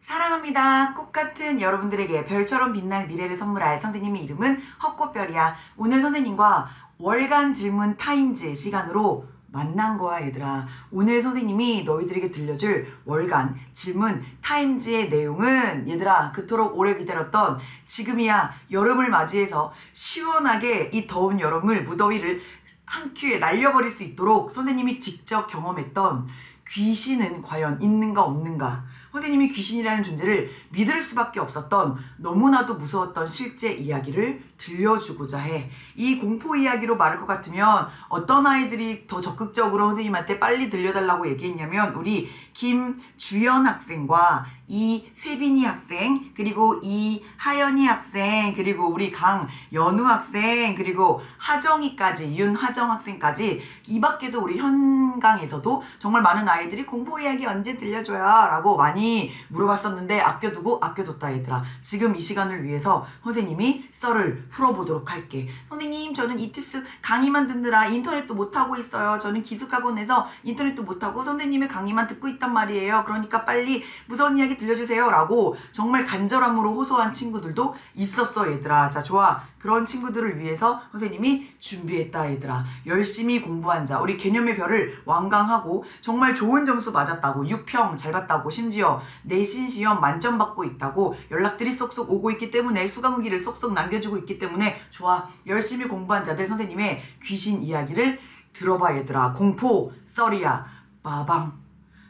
사랑합니다. 꽃같은 여러분들에게 별처럼 빛날 미래를 선물할 선생님의 이름은 헛꽃별이야. 오늘 선생님과 월간 질문 타임즈 시간으로 만난 거야 얘들아. 오늘 선생님이 너희들에게 들려줄 월간 질문 타임즈의 내용은 얘들아, 그토록 오래 기다렸던 지금이야 여름을 맞이해서 시원하게 이 더운 여름을, 무더위를 한 큐에 날려버릴 수 있도록 선생님이 직접 경험했던 귀신은 과연 있는가 없는가, 선생님이 귀신이라는 존재를 믿을 수밖에 없었던 너무나도 무서웠던 실제 이야기를 들려주고자 해. 이 공포 이야기로 말할 것 같으면 어떤 아이들이 더 적극적으로 선생님한테 빨리 들려달라고 얘기했냐면 우리 김주연 학생과 이세빈이 학생, 그리고 이하연이 학생, 그리고 우리 강연우 학생, 그리고 하정이까지, 윤하정 학생까지, 이 밖에도 우리 현강에서도 정말 많은 아이들이 공포 이야기 언제 들려줘요? 라고 많이 물어봤었는데 아껴뒀다 얘들아. 지금 이 시간을 위해서 선생님이 썰을 풀어보도록 할게. 선생님, 저는 이투스 강의만 듣느라 인터넷도 못하고 있어요. 저는 기숙학원에서 인터넷도 못하고 선생님의 강의만 듣고 있단 말이에요. 그러니까 빨리 무서운 이야기 들려주세요 라고 정말 간절함으로 호소한 친구들도 있었어 얘들아. 자, 좋아. 그런 친구들을 위해서 선생님이 준비했다 얘들아. 열심히 공부한 자, 우리 개념의 별을 완강하고 정말 좋은 점수 맞았다고, 6평 잘 봤다고, 심지어 내신 시험 만점 받고 있다고 연락들이 쏙쏙 오고 있기 때문에, 수강 후기를 쏙쏙 남겨주고 있기 때문에 좋아. 열심히 공부한 자들 선생님의 귀신 이야기를 들어봐 얘들아. 공포 썰이야 빠방.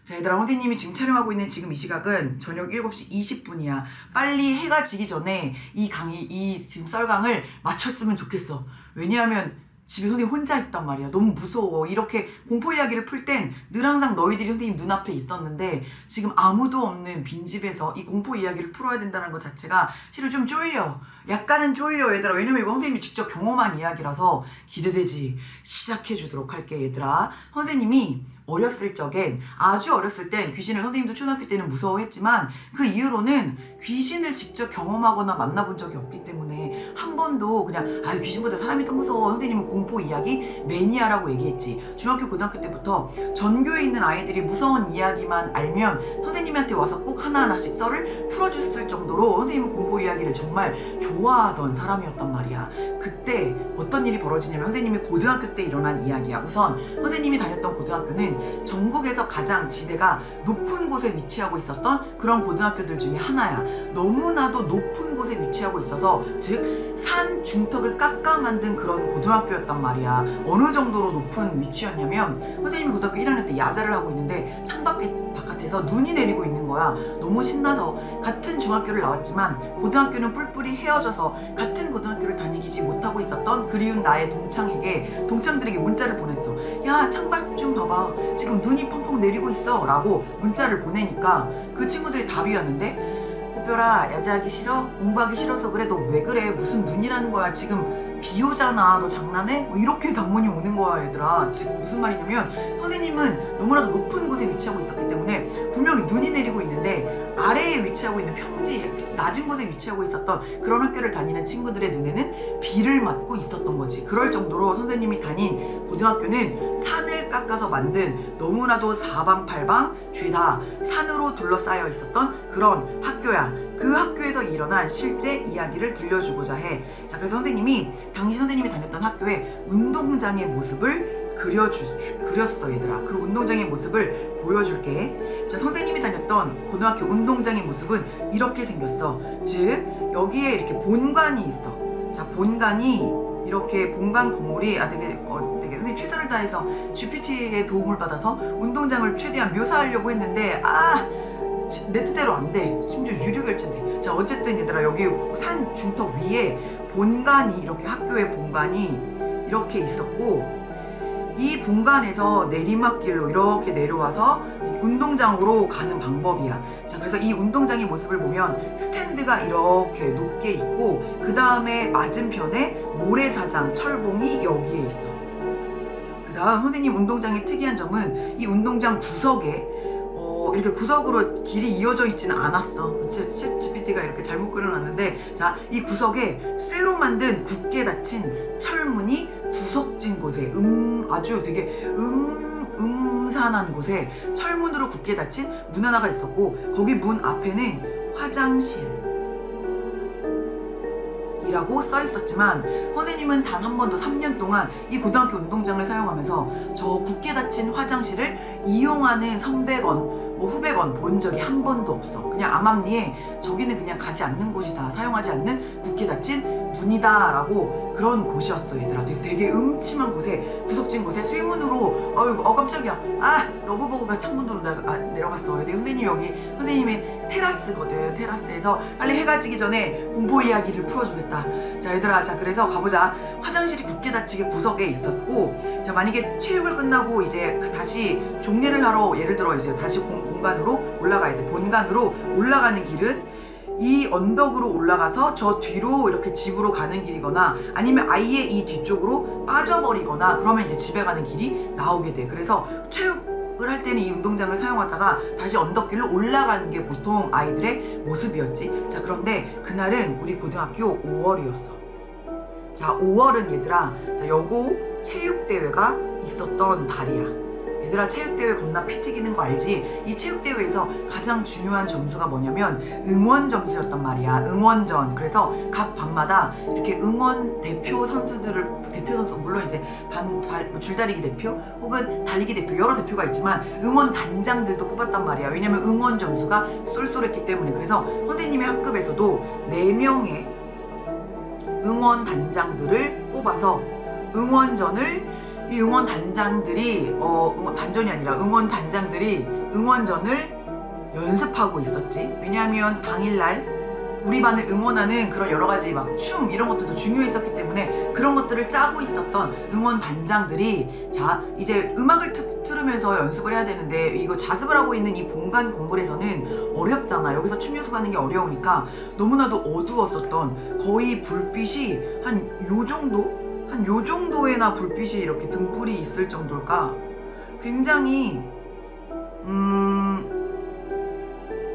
자 얘들아, 선생님이 지금 촬영하고 있는 지금 이 시각은 저녁 7시 20분이야. 빨리 해가 지기 전에 이 지금 썰강을 마쳤으면 좋겠어. 왜냐하면 집에 선생님 혼자 있단 말이야. 너무 무서워. 이렇게 공포 이야기를 풀 땐 늘 항상 너희들이 선생님 눈앞에 있었는데 지금 아무도 없는 빈집에서 이 공포 이야기를 풀어야 된다는 것 자체가 실은 좀 쫄려. 약간은 쫄려 얘들아. 왜냐면 이거 선생님이 직접 경험한 이야기라서 기대되지. 시작해 주도록 할게 얘들아. 선생님이 어렸을 적엔, 아주 어렸을 땐 귀신을 선생님도 초등학교 때는 무서워했지만 그 이후로는 귀신을 직접 경험하거나 만나본 적이 없기 때문에 한 번도 그냥 귀신보다 사람이 더 무서워, 선생님은 공포 이야기 매니아라고 얘기했지. 중학교 고등학교 때부터 전교에 있는 아이들이 무서운 이야기만 알면 선생님한테 와서 꼭 하나하나씩 썰을 풀어줬을 정도로 선생님은 공포 이야기를 정말 좋아하던 사람이었단 말이야. 그때 어떤 일이 벌어지냐면 선생님이 고등학교 때 일어난 이야기야. 우선 선생님이 다녔던 고등학교는 전국에서 가장 지대가 높은 곳에 위치하고 있었던 그런 고등학교들 중에 하나야. 너무나도 높은 곳에 위치하고 있어서, 즉 산 중턱을 깎아 만든 그런 고등학교였단 말이야. 어느 정도로 높은 위치였냐면 선생님이 고등학교 1학년 때 야자를 하고 있는데 바깥에서 눈이 내리고 있는 거야. 너무 신나서 같은 중학교를 나왔지만 고등학교는 뿔뿔이 헤어져서 같은 고등학교를 다니지 못하고 있었던 그리운 나의 동창들에게 문자를 보냈어. 야, 창밖 좀 봐봐. 지금 눈이 펑펑 내리고 있어 라고 문자를 보내니까 그 친구들이 답이 왔는데, 꽃별아, 야자하기 싫어? 공부하기 싫어서 그래? 너 왜 그래? 무슨 눈이라는 거야? 지금 비 오잖아. 너 장난해? 뭐 이렇게 답문이 오는 거야 얘들아. 지금 무슨 말이냐면 선생님은 너무나도 높은 곳에 위치하고 있었기 때문에 분명히 눈이 내리고 있는데 아래에 위치하고 있는 평지, 낮은 곳에 위치하고 있었던 그런 학교를 다니는 친구들의 눈에는 비를 맞고 있었던 거지. 그럴 정도로 선생님이 다닌 고등학교는 산을 깎아서 만든, 너무나도 사방팔방 죄다 산으로 둘러싸여 있었던 그런 학교야. 그 학교에서 일어난 실제 이야기를 들려주고자 해. 자, 그래서 당시 선생님이 다녔던 학교의 운동장의 모습을 그렸어 얘들아. 그 운동장의 모습을 보여줄게. 자, 선생님이 다녔던 고등학교 운동장의 모습은 이렇게 생겼어. 즉 여기에 이렇게 본관이 있어. 자, 본관이 이렇게, 본관 건물이 되게 선생님 최선을 다해서 GPT의 도움을 받아서 운동장을 최대한 묘사하려고 했는데 내 뜻대로 안 돼. 심지어 유료 결제인데. 자, 어쨌든 얘들아, 여기 산 중턱 위에 본관이, 이렇게 학교의 본관이 이렇게 있었고, 이 본관에서 내리막길로 이렇게 내려와서 운동장으로 가는 방법이야. 자, 그래서 이 운동장의 모습을 보면 스탠드가 이렇게 높게 있고 그 다음에 맞은편에 모래사장, 철봉이 여기에 있어. 그 다음 선생님 운동장의 특이한 점은 이 운동장 구석에 이렇게 구석으로 길이 이어져 있지는 않았어. 챗GPT가 이렇게 잘못 그려놨는데, 자, 이 구석에 쇠로 만든 굳게 닫힌 철문이 구석진 곳에 아주 되게 음산한 곳에 철문으로 굳게 닫힌 문 하나가 있었고, 거기 문 앞에는 화장실 이라고 써 있었지만, 선생님은 단 한 번도 3년 동안 이 고등학교 운동장을 사용하면서 저 굳게 닫힌 화장실을 이용하는 선배건 뭐 후배건 본 적이 한 번도 없어. 그냥 암암리에 저기는 그냥 가지 않는 곳이다, 사용하지 않는 굳게 닫힌 문이다 라고 그런 곳이었어 얘들아. 되게 음침한 곳에, 구석진 곳에 쇠문으로, 깜짝이야, 러브버거가 창문으로 내려갔어. 근데 선생님 여기 선생님의 테라스거든. 테라스에서 빨리 해가 지기 전에 공포 이야기를 풀어주겠다. 자 얘들아, 자 그래서 가보자. 화장실이 굳게 닫히게 구석에 있었고, 자 만약에 체육을 끝나고 이제 다시 종례를 하러, 예를 들어 이제 다시 공간으로 올라가야 돼. 본관으로 올라가는 길은 이 언덕으로 올라가서 저 뒤로 이렇게 집으로 가는 길이거나, 아니면 아예 이 뒤쪽으로 빠져버리거나, 그러면 이제 집에 가는 길이 나오게 돼. 그래서 체육을 할 때는 이 운동장을 사용하다가 다시 언덕길로 올라가는 게 보통 아이들의 모습이었지. 자 그런데 그날은 우리 고등학교 5월이었어. 자 5월은 얘들아, 자 여고 체육대회가 있었던 달이야. 얘들아, 체육대회 겁나 피 튀기는 거 알지? 이 체육대회에서 가장 중요한 점수가 뭐냐면 응원 점수였단 말이야. 응원전. 그래서 각 반마다 이렇게 응원 대표 선수들을, 물론 이제 줄다리기 대표 혹은 달리기 대표, 여러 대표가 있지만 응원 단장들도 뽑았단 말이야. 왜냐면 응원 점수가 쏠쏠했기 때문에. 그래서 선생님의 학급에서도 4명의 응원 단장들을 뽑아서 이 응원 단장들이 단전이 아니라 응원 단장들이 응원전을 연습하고 있었지. 왜냐하면 당일날 우리 반을 응원하는 그런 여러 가지 막 춤 이런 것들도 중요했었기 때문에 그런 것들을 짜고 있었던 응원 단장들이, 자 이제 음악을 틀으면서 연습을 해야 되는데 이거 자습을 하고 있는 이 본관 건물에서는 어렵잖아. 여기서 춤 연습하는 게 어려우니까 너무나도 어두웠었던, 거의 불빛이 한 요 정도에나 불빛이 이렇게 등불이 있을 정도일까? 굉장히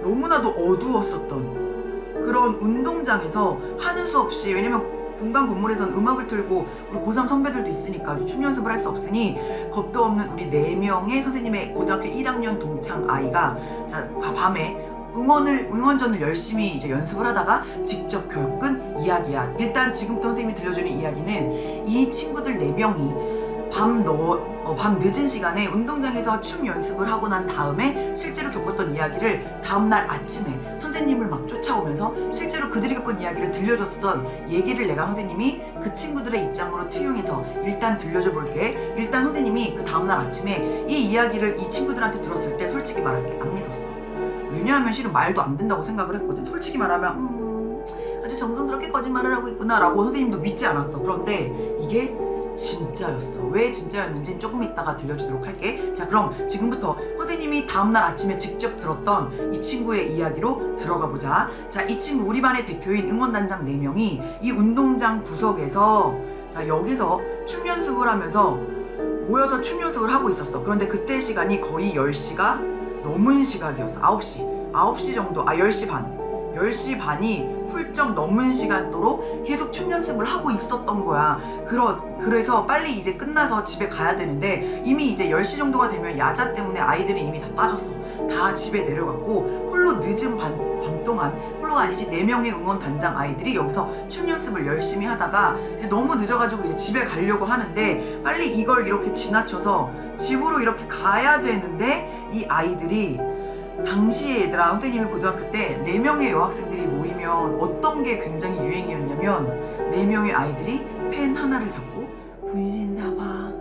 너무나도 어두웠었던 그런 운동장에서 하는 수 없이, 왜냐면 본관 건물에서는 음악을 틀고 우리 고3 선배들도 있으니까 춤 연습을 할 수 없으니 겁도 없는 우리 4명의 선생님의 고등학교 1학년 동창 아이가, 자 밤에 응원전을 열심히 이제 연습을 하다가 직접 겪은 이야기야. 일단 지금부터 선생님이 들려주는 이야기는 이 친구들 4명이 밤 늦은 시간에 운동장에서 춤 연습을 하고 난 다음에 실제로 겪었던 이야기를 다음날 아침에 선생님을 막 쫓아오면서 실제로 그들이 겪은 이야기를 들려줬던 얘기를 내가 선생님이 그 친구들의 입장으로 투영해서 일단 들려줘 볼게. 일단 선생님이 그 다음날 아침에 이 이야기를 이 친구들한테 들었을 때 솔직히 말할게, 안 믿었어. 왜냐하면 실은 말도 안 된다고 생각을 했거든. 솔직히 말하면 아주 정성스럽게 거짓말을 하고 있구나 라고 선생님도 믿지 않았어. 그런데 이게 진짜였어. 왜 진짜였는지는 조금 이따가 들려주도록 할게. 자 그럼 지금부터 선생님이 다음날 아침에 직접 들었던 이 친구의 이야기로 들어가 보자. 자 이 친구, 우리 반의 대표인 응원단장 4명이 이 운동장 구석에서, 자 여기서 춤 연습을 하면서 모여서 춤 연습을 하고 있었어. 그런데 그때 시간이 거의 10시가 넘은 시각이었어. 9시 정도, 10시 반. 10시 반이 훌쩍 넘은 시간도로 계속 춤 연습을 하고 있었던 거야. 그래서 빨리 이제 끝나서 집에 가야 되는데 이미 이제 10시 정도가 되면 야자 때문에 아이들이 이미 다 빠졌어. 다 집에 내려갔고 홀로 늦은 밤 동안, 홀로가 아니지 4명의 응원 단장 아이들이 여기서 춤 연습을 열심히 하다가 이제 너무 늦어가지고 이제 집에 가려고 하는데, 빨리 이걸 이렇게 지나쳐서 집으로 이렇게 가야 되는데, 이 아이들이 당시에 얘들아, 선생님이 고등학교 때 4명의 여학생들이 모이면 어떤 게 굉장히 유행이었냐면 4명의 아이들이 펜 하나를 잡고 분신사바,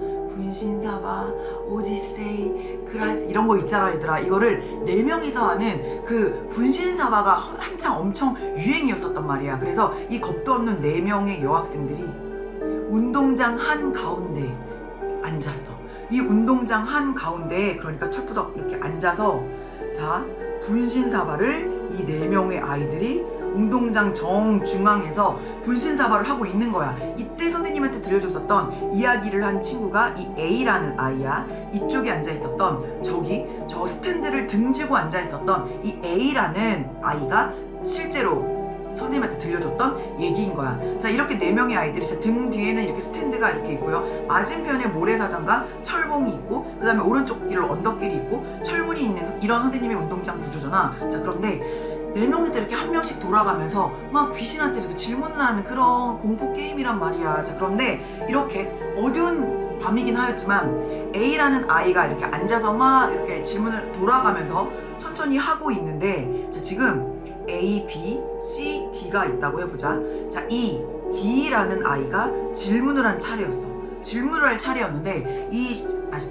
오디세이, 그라스 이런 거 있잖아 얘들아. 이거를 4명이서 하는 그 분신사바가 한창 엄청 유행이었었단 말이야. 그래서 이 겁도 없는 4명의 여학생들이 운동장 한가운데 앉았어. 이 운동장 한가운데에, 그러니까 철푸덕 이렇게 앉아서, 자 분신사바를 이 4명의 아이들이 운동장 정중앙에서 분신사바를 하고 있는 거야. 이때 선생님한테 들려줬었던 이야기를 한 친구가 이 A라는 아이야. 이쪽에 앉아있었던, 저 스탠드를 등지고 앉아있었던 이 A라는 아이가 실제로 선생님한테 들려줬던 얘기인 거야. 자, 이렇게 4명의 아이들이 등 뒤에는 이렇게 스탠드가 이렇게 있고요. 맞은편에 모래사장과 철봉이 있고, 그 다음에 오른쪽 길로 언덕길이 있고 철문이 있는 이런 선생님의 운동장 구조잖아. 자, 그런데 4명이서 이렇게 한 명씩 돌아가면서 막 귀신한테 이렇게 질문을 하는 그런 공포 게임이란 말이야. 자, 그런데 이렇게 어두운 밤이긴 하였지만 A라는 아이가 이렇게 앉아서 막 이렇게 질문을 돌아가면서 천천히 하고 있는데, 자, 지금 A, B, C, D가 있다고 해보자. 자, 이 D라는 아이가 질문을 한 차례였어. 질문을 할 차례였는데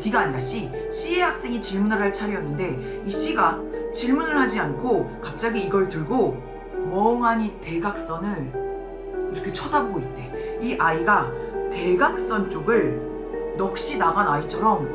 D가 아니라 C의 학생이 질문을 할 차례였는데, 이 C가 질문을 하지 않고 갑자기 이걸 들고 멍하니 대각선을 이렇게 쳐다보고 있대. 이 아이가 대각선 쪽을 넋이 나간 아이처럼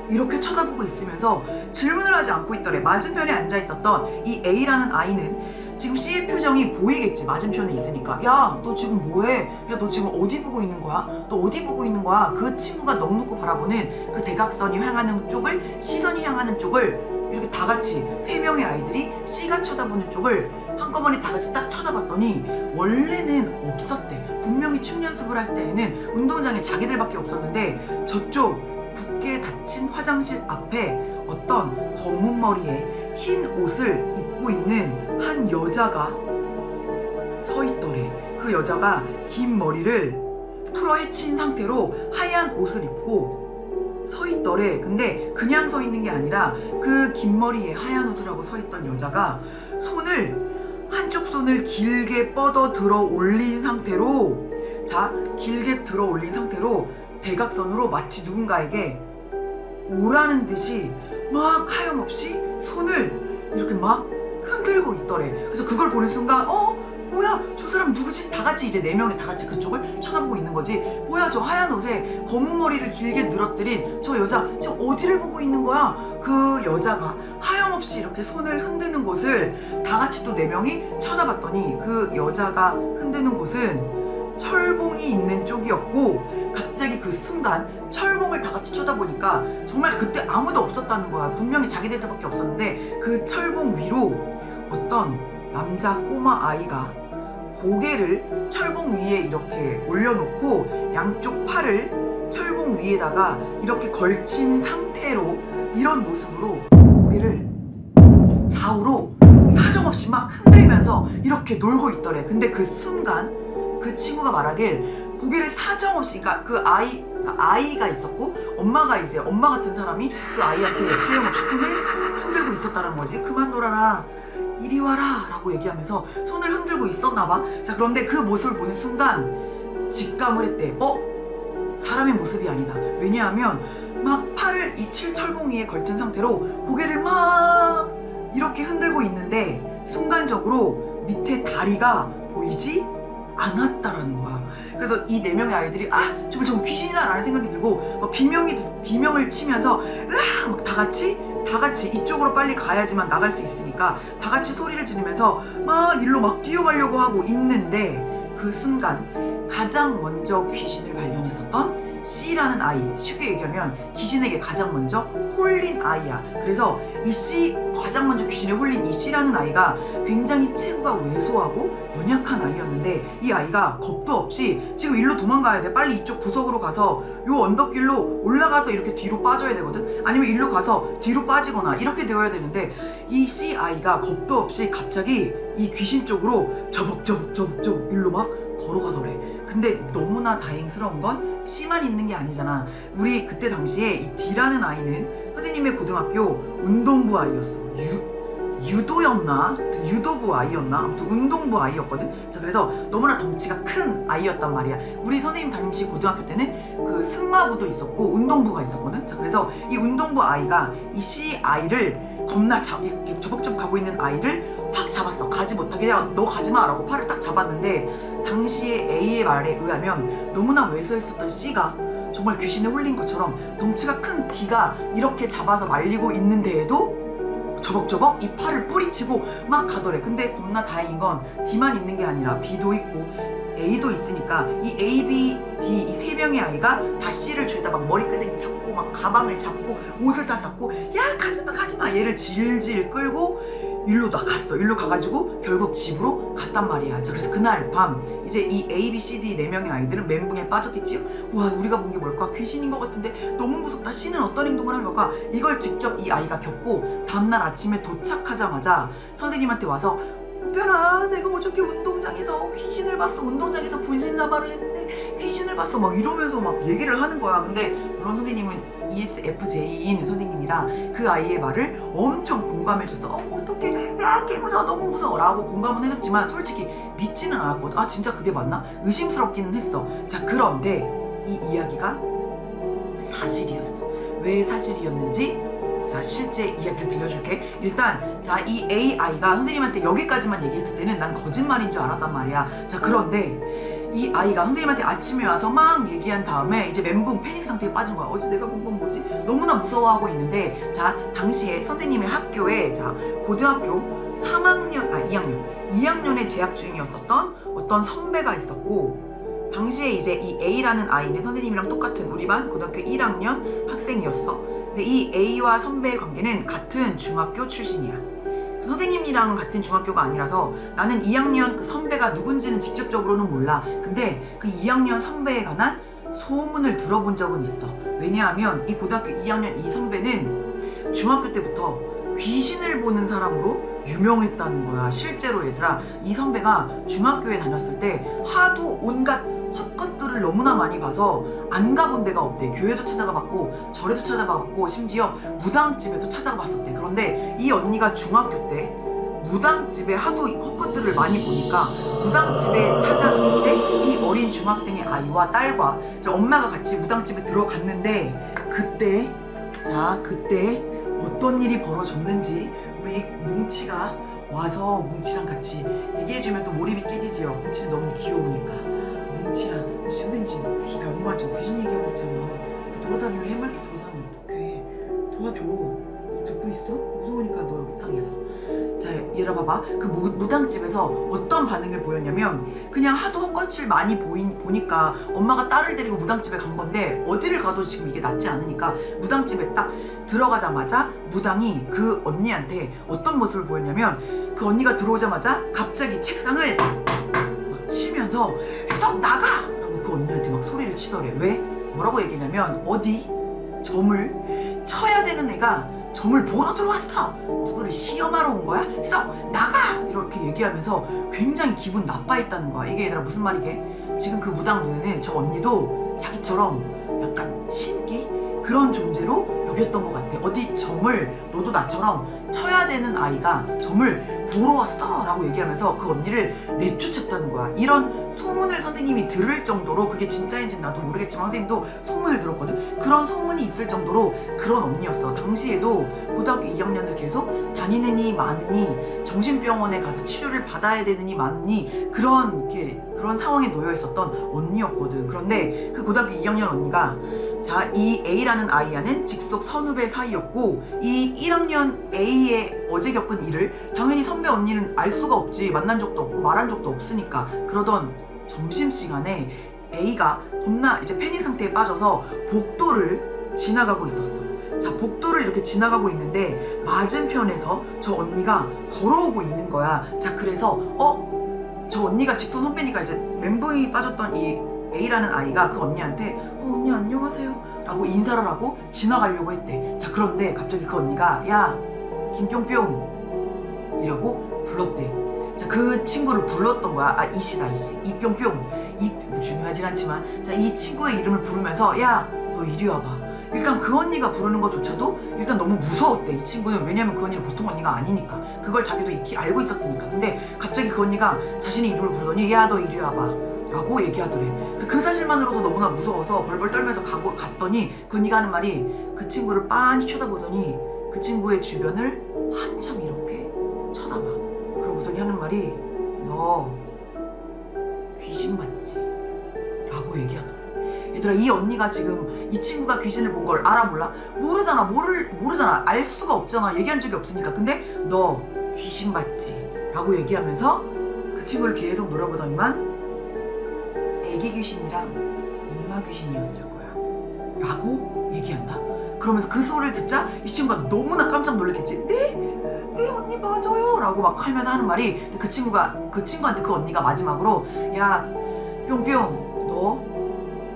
이렇게 쳐다보고 있으면서 질문을 하지 않고 있더래. 맞은편에 앉아있었던 이 A라는 아이는 지금 C의 표정이 보이겠지. 맞은편에 있으니까. 야, 너 지금 뭐해? 야, 너 지금 어디 보고 있는 거야? 너 어디 보고 있는 거야? 그 친구가 넋 놓고 바라보는 그 대각선이 향하는 쪽을, 시선이 향하는 쪽을 이렇게 다 같이 3명의 아이들이 C가 쳐다보는 쪽을 한꺼번에 다 같이 딱 쳐다봤더니 원래는 없었대. 분명히 춤 연습을 할 때에는 운동장에 자기들밖에 없었는데 저쪽 굳게 닫힌 화장실 앞에 어떤 검은 머리에 흰 옷을 입고 있는 한 여자가 서 있더래. 그 여자가 긴 머리를 풀어헤친 상태로 하얀 옷을 입고 서 있더래. 근데 그냥 서 있는 게 아니라 그 긴 머리에 하얀 옷을 하고 서 있던 여자가 한쪽 손을 길게 뻗어 들어 올린 상태로, 자, 길게 들어 올린 상태로 대각선으로 마치 누군가에게 오라는 듯이 막 하염없이 손을 이렇게 막 흔들고 있더래. 그래서 그걸 보는 순간 뭐야, 저 사람 누구지? 다 같이 이제 4명이 다 같이 그쪽을 쳐다보고 있는 거지. 뭐야, 저 하얀 옷에 검은 머리를 길게 늘어뜨린 저 여자 지금 어디를 보고 있는 거야? 그 여자가 하염없이 이렇게 손을 흔드는 곳을 다 같이 또 4명이 쳐다봤더니 그 여자가 흔드는 곳은 철봉이 있는 쪽이었고, 갑자기 그 순간 철봉을 다 같이 쳐다보니까 정말 그때 아무도 없었다는 거야. 분명히 자기들밖에 없었는데 그 철봉 위로 어떤 남자 꼬마 아이가 고개를 철봉 위에 이렇게 올려놓고 양쪽 팔을 철봉 위에다가 이렇게 걸친 상태로 이런 모습으로 고개를 좌우로 사정없이 막 흔들면서 이렇게 놀고 있더래. 근데 그 순간 그 친구가 말하길 고개를 사정없이, 그러니까 그 아이가 있었고 엄마 같은 사람이 그 아이한테 하염없이 손을 흔들고 있었다는 거지. 그만 놀아라, 이리 와라 라고 얘기하면서 손을 흔들고 있었나 봐. 자, 그런데 그 모습을 보는 순간 직감을 했대. 사람의 모습이 아니다. 왜냐하면 막 팔을 이 철봉 위에 걸친 상태로 고개를 막 이렇게 흔들고 있는데 순간적으로 밑에 다리가 보이지 않았다라는 거야. 그래서 이 4명의 아이들이 정말 저거 귀신이다 라는 생각이 들고 막 비명을 치면서 막 다 같이 이쪽으로 빨리 가야지만 나갈 수 있으니까 다 같이 소리를 지르면서 막 일로 막 뛰어가려고 하고 있는데, 그 순간 가장 먼저 귀신을 발견했었던 C라는 아이, 쉽게 얘기하면 귀신에게 가장 먼저 홀린 아이야. 그래서 가장 먼저 귀신에 홀린 이 C라는 아이가 굉장히 체구가 왜소하고 연약한 아이였는데, 이 아이가 겁도 없이 지금 일로 도망가야 돼, 빨리 이쪽 구석으로 가서 요 언덕길로 올라가서 이렇게 뒤로 빠져야 되거든, 아니면 일로 가서 뒤로 빠지거나 이렇게 되어야 되는데, 이 C 아이가 겁도 없이 갑자기 이 귀신 쪽으로 저벅저벅 일로 막 걸어가더래. 근데 너무나 다행스러운 건 C만 있는 게 아니잖아. 우리 그때 당시에 이 D라는 아이는 선생님의 고등학교 운동부 아이였어. 유도였나? 유도부 아이였나? 아무튼 운동부 아이였거든. 자, 그래서 너무나 덩치가 큰 아이였단 말이야. 우리 선생님 당시 고등학교 때는 그 승마부도 있었고 운동부가 있었거든. 자, 그래서 이 운동부 아이가 이 C 아이를 겁나 이렇게 저벅저벅 가고 있는 아이를 확 잡았어. 가지 못하게. 야, 너 가지마 라고 팔을 딱 잡았는데, 당시에 A의 말에 의하면 너무나 왜소했었던 C가 정말 귀신에 홀린 것처럼 덩치가 큰 D가 이렇게 잡아서 말리고 있는데에도 저벅저벅 이 팔을 뿌리치고 막 가더래. 근데 겁나 다행인 건 D만 있는 게 아니라 B도 있고 A도 있으니까 이 A, B, D 이 3명의 아이가 다 C를 죄다 막 머리끄댕이 잡고 막 가방을 잡고 옷을 다 잡고 야, 가지마 얘를 질질 끌고 일로 나갔어. 일로 가가지고 결국 집으로 갔단 말이야. 자, 그래서 그날 밤 이제 이 A, B, C, D 4명의 아이들은 멘붕에 빠졌겠지요. 와, 우리가 본 게 뭘까? 귀신인 것 같은데 너무 무섭다. C는 어떤 행동을 한 걸까? 이걸 직접 이 아이가 겪고 다음날 아침에 도착하자마자 선생님한테 와서 꽃별아, 내가 어저께 운동장에서 귀신을 봤어. 운동장에서 분신사발을 했는데 귀신을 봤어. 막 이러면서 막 얘기를 하는 거야. 근데 물론 선생님은 ESFJ인 선생님이라 그 아이의 말을 엄청 공감해줘서 어떡해, 야, 개 무서워, 너무 무서워 라고 공감은 해줬지만 솔직히 믿지는 않았거든. 아, 진짜 그게 맞나? 의심스럽기는 했어. 자, 그런데 이 이야기가 사실이었어. 왜 사실이었는지, 자, 실제 이야기를 들려줄게. 일단 자, 이 AI가 선생님한테 여기까지만 얘기했을 때는 난 거짓말인 줄 알았단 말이야. 자, 그런데 이 아이가 선생님한테 아침에 와서 막 얘기한 다음에 이제 멘붕 패닉 상태에 빠진 거야. 어제 내가 본 건 뭐지? 너무나 무서워하고 있는데, 자, 당시에 선생님의 학교에, 자, 고등학교 2학년에 재학 중이었었던 어떤 선배가 있었고, 당시에 이제 이 A라는 아이는 선생님이랑 똑같은 우리 반 고등학교 1학년 학생이었어. 근데 이 A와 선배의 관계는 같은 중학교 출신이야. 선생님이랑 같은 중학교가 아니라서 나는 2학년 그 선배가 누군지는 직접적으로는 몰라. 근데 그 2학년 선배에 관한 소문을 들어본 적은 있어. 왜냐하면 이 고등학교 2학년 이 선배는 중학교 때부터 귀신을 보는 사람으로 유명했다는 거야. 실제로 얘들아, 이 선배가 중학교에 다녔을 때 하도 온갖 헛것들을 너무나 많이 봐서 안 가본 데가 없대. 교회도 찾아가 봤고 절에도 찾아가 봤고 심지어 무당집에도 찾아가 봤었대. 그런데 이 언니가 중학교 때 무당집에 하도 헛것들을 많이 보니까 무당집에 찾아갔을 때 이 어린 중학생의 아이와 딸과 엄마가 같이 무당집에 들어갔는데, 그때 어떤 일이 벌어졌는지 우리 뭉치가 와서 뭉치랑 같이 얘기해주면 또 몰입이 깨지지요. 뭉치는 너무 귀여우니까. 뭉치야, 너 선생님 지금 엄마 지금 귀신 얘기하고 있잖아. 돌아다니면 해맑게 돌아다니면 어떡해. 도와줘. 듣고 있어? 무서우니까 너 여기 딱 있어. 자, 얘들아 봐봐. 그 무당집에서 어떤 반응을 보였냐면, 그냥 하도 헛것을 많이 보니까 엄마가 딸을 데리고 무당집에 간 건데 어디를 가도 지금 이게 낫지 않으니까 무당집에 딱 들어가자마자 무당이 그 언니한테 어떤 모습을 보였냐면, 그 언니가 들어오자마자 갑자기 책상을 막 치면서 썩 나가! 라고 그 언니한테 막 소리를 치더래. 왜? 뭐라고 얘기냐면, 어디 점을 쳐야 되는 애가 점을 보러 들어왔어. 누구를 시험하러 온 거야? 썩 나가! 이렇게 얘기하면서 굉장히 기분 나빠했다는 거야. 이게 얘들아 무슨 말이게? 지금 그 무당 눈에는 저 언니도 자기처럼 약간 신기? 그런 존재로 여겼던 것 같아. 어디 점을 너도 나처럼 쳐야 되는 아이가 점을 보러 왔어 라고 얘기하면서 그 언니를 내쫓았다는 거야. 이런 소문을 선생님이 들을 정도로, 그게 진짜인지는 나도 모르겠지만 선생님도 소문을 들었거든. 그런 소문이 있을 정도로 그런 언니였어. 당시에도 고등학교 2학년을 계속 다니느니 마느니, 정신병원에 가서 치료를 받아야 되느니 마느니 그런 상황에 놓여 있었던 언니였거든. 그런데 그 고등학교 2학년 언니가, 자, 이 A라는 아이와는 직속 선후배 사이였고, 이 1학년 A의 어제 겪은 일을 당연히 선배 언니는 알 수가 없지. 만난 적도 없고 말한 적도 없으니까. 그러던 점심시간에 A가 겁나 이제 패닉 상태에 빠져서 복도를 지나가고 있었어. 자, 복도를 이렇게 지나가고 있는데 맞은편에서 저 언니가 걸어오고 있는 거야. 자, 그래서 저 언니가 직선 선배니까 이제 멘붕이 빠졌던 이 A라는 아이가 그 언니한테 언니 안녕하세요 라고 인사를 하고 지나가려고 했대. 자, 그런데 갑자기 그 언니가 야, 김뿅뿅 이라고 불렀대. 자, 그 친구를 불렀던 거야. 아, 이씨다, 이씨. 이뿅뿅. 뭐 중요하진 않지만, 자, 이 친구의 이름을 부르면서 야, 너 이리 와봐. 일단 그 언니가 부르는 것조차도 일단 너무 무서웠대, 이 친구는. 왜냐면 그 언니는 보통 언니가 아니니까. 그걸 자기도 익히 알고 있었으니까. 근데 갑자기 그 언니가 자신의 이름을 부르더니 야, 너 이리 와봐 라고 얘기하더래. 그래서 그 사실만으로도 너무나 무서워서 벌벌 떨면서 갔더니 그 언니가 하는 말이, 그 친구를 빤히 쳐다보더니 그 친구의 주변을 한참 이렇게 쳐다봐. 그러고 보더니 하는 말이, 너 귀신 봤지? 라고 얘기하더래. 얘들아, 이 언니가 지금 이 친구가 귀신을 본 걸 알아 몰라? 모르잖아. 모르잖아. 알 수가 없잖아. 얘기한 적이 없으니까. 근데 너 귀신 봤지? 라고 얘기하면서 그 친구를 계속 노려보더니만 애기 귀신이랑 엄마 귀신이었을 거야 라고 얘기한다. 그러면서 그 소리를 듣자 이 친구가 너무나 깜짝 놀랐겠지. 네 언니 맞아요 라고 막 하면서 하는 말이 그 친구한테 그 언니가 마지막으로 야 뿅뿅 너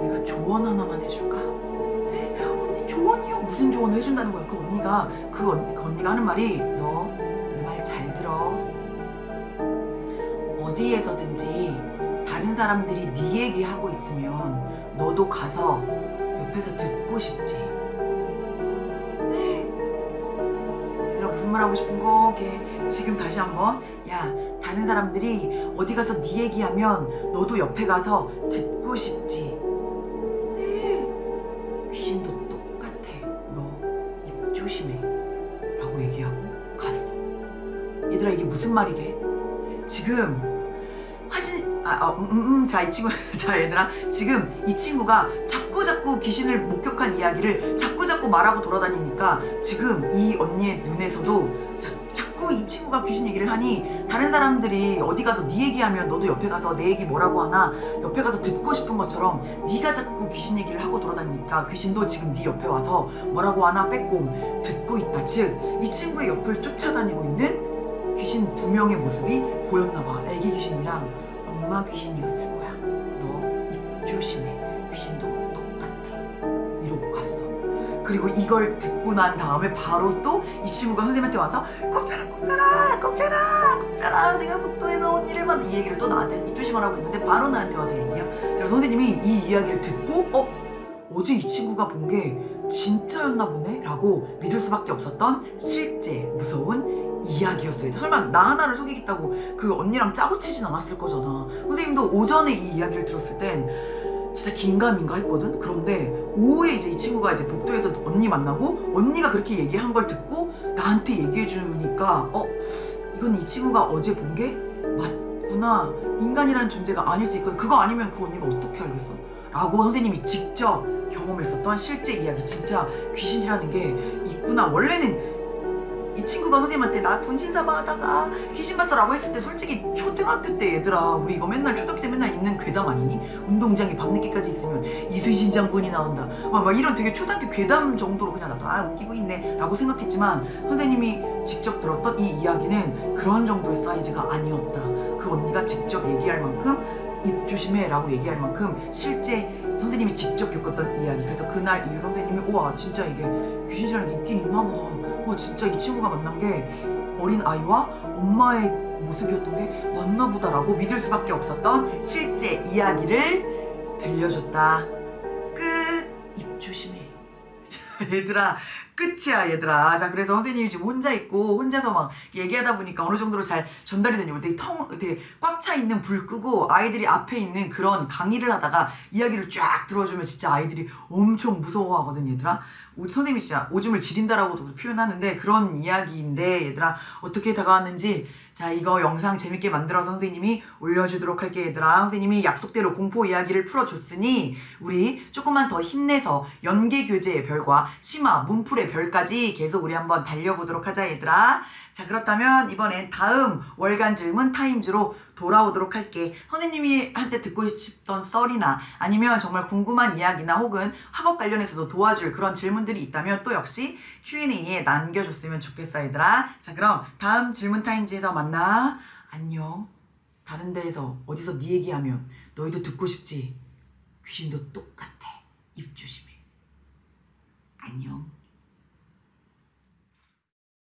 내가 조언 하나만 해줄까? 네? 언니 조언이요? 무슨 조언을 해준다는 거야? 그 언니가 하는 말이 너 내 말 잘 들어. 어디에서든지 다른 사람들이 네 얘기하고 있으면 너도 가서 옆에서 듣고 싶지. 네. 얘들아 무슨 말 하고 싶은 거? 지금 다시 한번 야 다른 사람들이 어디 가서 네 얘기하면 너도 옆에 가서 듣고 싶지. 네. 귀신도 똑같아. 너 입 조심해 라고 얘기하고 갔어. 얘들아 이게 무슨 말이게? 지금 자 얘들아 지금 이 친구가 자꾸 귀신을 목격한 이야기를 자꾸 말하고 돌아다니니까 지금 이 언니의 눈에서도 자꾸 이 친구가 귀신 얘기를 하니 다른 사람들이 어디 가서 네 얘기하면 너도 옆에 가서 내 얘기 뭐라고 하나 옆에 가서 듣고 싶은 것처럼 네가 자꾸 귀신 얘기를 하고 돌아다니니까 귀신도 지금 네 옆에 와서 뭐라고 하나 빼꼼 듣고 있다. 즉 이 친구의 옆을 쫓아다니고 있는 귀신 2명의 모습이 보였나봐. 애기 귀신이랑 엄마 귀신이었을 거야. 너 입 조심해. 귀신도 똑같아. 이러고 갔어. 그리고 이걸 듣고 난 다음에 바로 또 이 친구가 선생님한테 와서 꽃별아 내가 복도에서 언니를 만나 이 얘기를 또 나한테 입 조심하라고 했는데 바로 나한테 와서 얘기해요. 그래서 선생님이 이 이야기를 듣고 어제 이 친구가 본 게 진짜였나 보네 라고 믿을 수밖에 없었던 실제 무서운 이야기였어요. 설마 나 하나를 속이겠다고 그 언니랑 짜고 치진 않았을 거잖아. 선생님도 오전에 이 이야기를 들었을 땐 진짜 긴가민가 했거든. 그런데 오후에 이제 이 친구가 이제 복도에서 언니 만나고 언니가 그렇게 얘기한 걸 듣고 나한테 얘기해 주니까 이건 이 친구가 어제 본 게 맞구나. 인간이라는 존재가 아닐 수 있거든. 그거 아니면 그 언니가 어떻게 알겠어? 라고 선생님이 직접 경험했었던 실제 이야기. 진짜 귀신이라는 게 있구나. 원래는 이 친구가 선생님한테 나 분신사바 하다가 귀신 봤어 라고 했을 때 솔직히 초등학교 때 얘들아 우리 이거 맨날 초등학교 때 맨날 입는 괴담 아니니? 운동장에 밤늦게까지 있으면 이순신 장군이 나온다 막 이런 되게 초등학교 괴담 정도로 그냥 나도 웃기고 있네 라고 생각했지만 선생님이 직접 들었던 이 이야기는 그런 정도의 사이즈가 아니었다. 그 언니가 직접 얘기할 만큼 입 조심해 라고 얘기할 만큼 실제 선생님이 직접 겪었던 이야기. 그래서 그날 이후로 선생님이 우와 진짜 이게 귀신이라는 게 있긴 있나 보다. 와 진짜 이 친구가 만난 게 어린 아이와 엄마의 모습이었던 게 맞나 보다라고 믿을 수밖에 없었던 실제 이야기를 들려줬다. 끝. 입 조심해. 얘들아 끝이야 얘들아. 자 그래서 선생님이 지금 혼자 있고 혼자서 막 얘기하다 보니까 어느 정도로 잘 전달이 되냐고 되게 꽉 차 있는 불 끄고 아이들이 앞에 있는 그런 강의를 하다가 이야기를 쫙 들어주면 진짜 아이들이 엄청 무서워하거든 얘들아. 선생님이 진짜 오줌을 지린다라고도 표현하는데 그런 이야기인데 얘들아 어떻게 다가왔는지 자 이거 영상 재밌게 만들어서 선생님이 올려주도록 할게 얘들아. 선생님이 약속대로 공포 이야기를 풀어줬으니 우리 조금만 더 힘내서 연계교재의 별과 심화 문풀의 별까지 계속 우리 한번 달려보도록 하자 얘들아. 자 그렇다면 이번엔 다음 월간 질문 타임즈로 돌아오도록 할게. 선생님이 한테 듣고 싶던 썰이나 아니면 정말 궁금한 이야기나 혹은 학업 관련해서도 도와줄 그런 질문들이 있다면 또 역시 Q&A에 남겨줬으면 좋겠어 얘들아. 자 그럼 다음 질문 타임즈에서 만나. 안녕. 다른 데에서 어디서 네 얘기하면 너희도 듣고 싶지? 귀신도 똑같아. 입 조심해. 안녕.